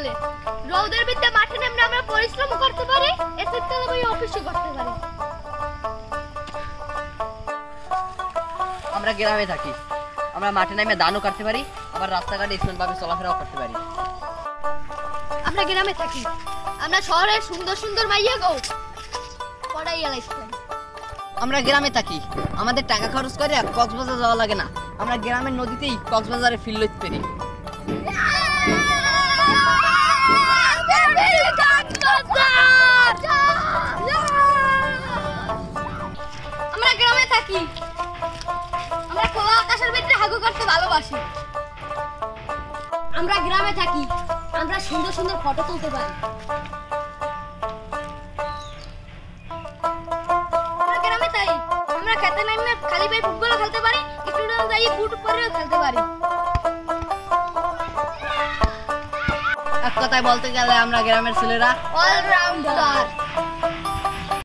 বলে রোদের ভিতরে মাঠে নেমে আমরা পরিশ্রম করতে পারি, এতে তেল ভাই অফিসে করতে পারি। আমরা গ্রামে থাকি, আমরা মাঠে নেমে ধানও কাটতে পারি, আবার রাস্তাঘাটে স্মার্টভাবে চলাফেরাও করতে পারি। আমরা গ্রামে থাকি, আমরা শহরের সুন্দর সুন্দর মাইয়া গো পড়াইয়া লাইতে পারি। আমরা গ্রামে থাকি, আমাদের টাকা খরচ করে কক্সবাজার যাওয়া লাগে না, আমরা গ্রামের নদীতেই কক্সবাজারে ফিল লইতে পারি। আমরা গ্রামে থাকি, আমরা খোলা আকাশের ভিতরে হাগু করতে ভালোবাসি। আমরা গ্রামে থাকি, আমরা সুন্দর সুন্দর ফটো তুলতে পারি। আমরা গ্রামে থাকি, আমরা খেতে নামে খালি পায়ে ফুটবল খেলতে পারি, স্টুডেন্ট যাই বুট পরেও খেলতে পারি। এক কথায় বলতে গেলে আমরা গ্রামের ছেলেরা অলরাউন্ডার।